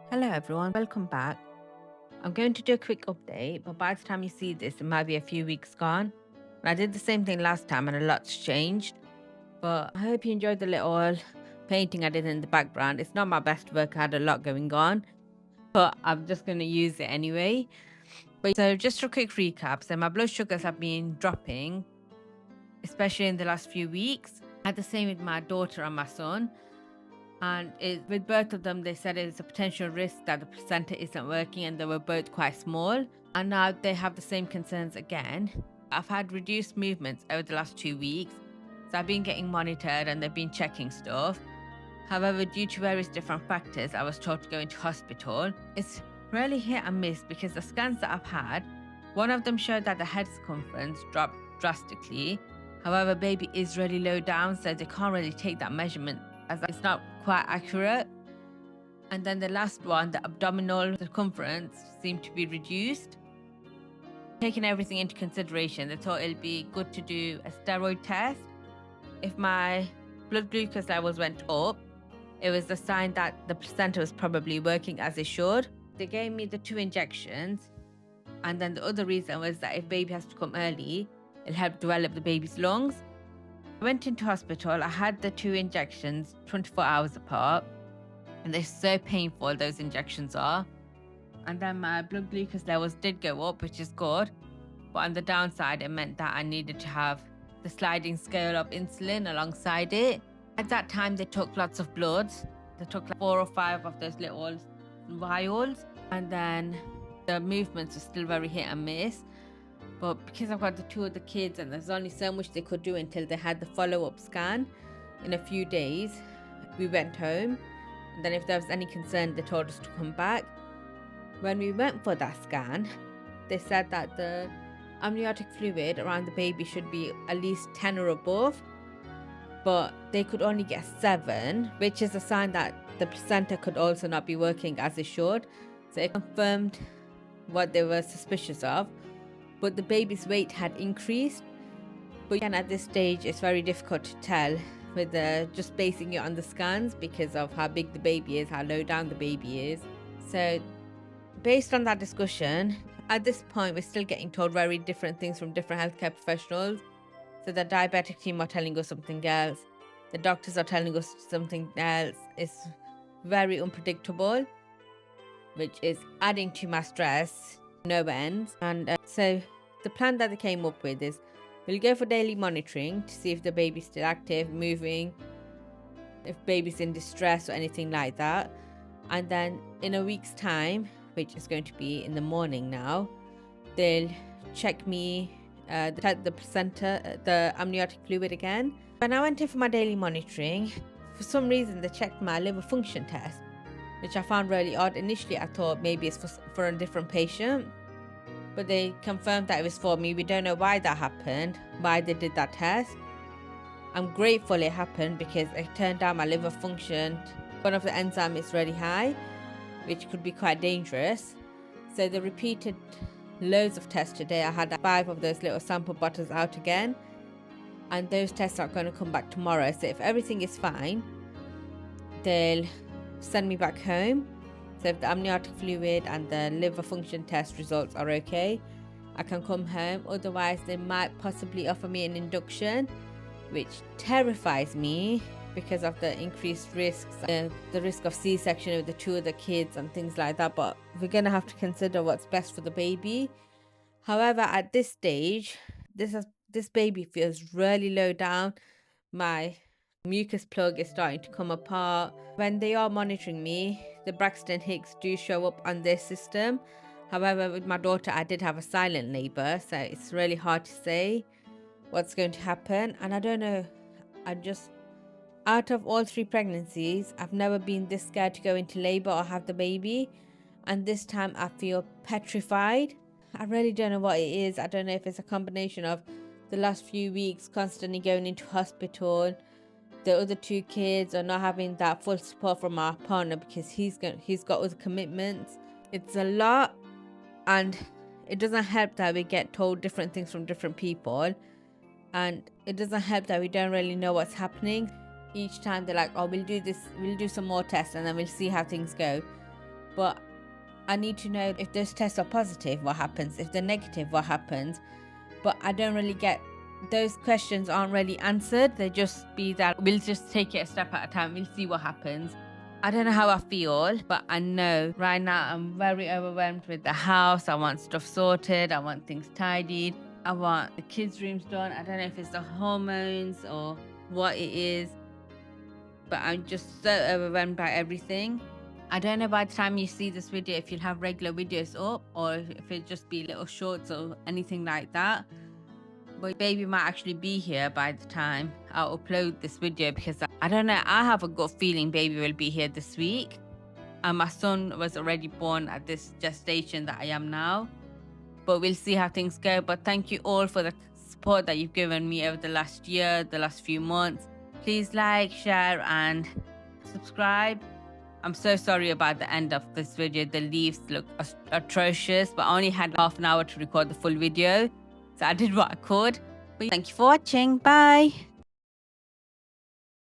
Hello everyone, welcome back. I'm going to do a quick update, but by the time you see this, it might be a few weeks gone. And I did the same thing last time and a lot's changed. But I hope you enjoyed the little painting I did in the background. It's not my best work, I had a lot going on, but I'm just going to use it anyway. So just a quick recap. So my blood sugars have been dropping, especially in the last few weeks. I had the same with my daughter and my son. And with both of them, they said it's a potential risk that the placenta isn't working, and they were both quite small. And now they have the same concerns again. I've had reduced movements over the last 2 weeks, so I've been getting monitored and they've been checking stuff. However, due to various different factors, I was told to go into hospital. It's really hit and miss because the scans that I've had, one of them showed that the head circumference dropped drastically. However, baby is really low down, so they can't really take that measurement as it's not quite accurate. And then the last one, the abdominal circumference seemed to be reduced. Taking everything into consideration, they thought it'd be good to do a steroid test. If my blood glucose levels went up, it was a sign that the placenta was probably working as it should. They gave me the 2 injections, and then the other reason was that if baby has to come early, it'll help develop the baby's lungs. I went into hospital. I had the 2 injections 24 hours apart, and they're so painful, those injections are. And then my blood glucose levels did go up, which is good, but on the downside, it meant that I needed to have the sliding scale of insulin alongside it. At that time, they took lots of blood. They took like 4 or 5 of those little vials, and then the movements were still very hit and miss. But because I've got the 2 of the kids and there's only so much they could do until they had the follow-up scan in a few days, we went home. And then if there was any concern, they told us to come back. When we went for that scan, they said that the amniotic fluid around the baby should be at least 10 or above, but they could only get 7, which is a sign that the placenta could also not be working as it should. So it confirmed what they were suspicious of. But the baby's weight had increased. But again, at this stage, it's very difficult to tell with just basing it on the scans because of how big the baby is, how low down the baby is. So based on that discussion, at this point, we're still getting told very different things from different healthcare professionals. So the diabetic team are telling us something else. The doctors are telling us something else. It's very unpredictable, which is adding to my stress no ends. And so the plan that they came up with is we'll go for daily monitoring to see if the baby's still active, moving, if baby's in distress or anything like that. And then in a week's time, which is going to be in the morning now, they'll check me the placenta, the amniotic fluid again. When I went in for my daily monitoring, for some reason they checked my liver function test, which I found really odd. Initially, I thought maybe it's for a different patient, but they confirmed that it was for me. We don't know why that happened, why they did that test. I'm grateful it happened because it turned out my liver function, one of the enzymes is really high, which could be quite dangerous. So they repeated loads of tests today. I had 5 of those little sample bottles out again, and those tests are going to come back tomorrow. So if everything is fine, they'll send me back home. So if the amniotic fluid and the liver function test results are okay, I can come home. Otherwise, they might possibly offer me an induction, which terrifies me because of the increased risks, the risk of C-section with the 2 of the kids and things like that. But we're going to have to consider what's best for the baby. However, at this stage, this baby feels really low down. My mucus plug is starting to come apart. When they are monitoring me, the Braxton Hicks do show up on their system. However, with my daughter, I did have a silent labor, so it's really hard to say what's going to happen. And I don't know, out of all 3 pregnancies, I've never been this scared to go into labor or have the baby. And this time I feel petrified. I really don't know what it is. I don't know if it's a combination of the last few weeks constantly going into hospital, the other 2 kids, or not having that full support from our partner because he's got other commitments. It's a lot, and it doesn't help that we get told different things from different people, and it doesn't help that we don't really know what's happening. Each time they're like, oh, we'll do this, we'll do some more tests and then we'll see how things go. But I need to know if those tests are positive, what happens? If they're negative, what happens? But I don't really get, those questions aren't really answered. They just be that we'll just take it a step at a time. We'll see what happens. I don't know how I feel, but I know right now I'm very overwhelmed with the house. I want stuff sorted. I want things tidied. I want the kids' rooms done. I don't know if it's the hormones or what it is, but I'm just so overwhelmed by everything. I don't know by the time you see this video if you'll have regular videos up or if it just be little shorts or anything like that. But baby might actually be here by the time I'll upload this video, because I don't know, I have a good feeling baby will be here this week. And my son was already born at this gestation that I am now. But we'll see how things go. But thank you all for the support that you've given me over the last year, the last few months. Please like, share and subscribe. I'm so sorry about the end of this video. The leaves look atrocious, but I only had half an hour to record the full video. So I did what I could. But thank you for watching. Bye.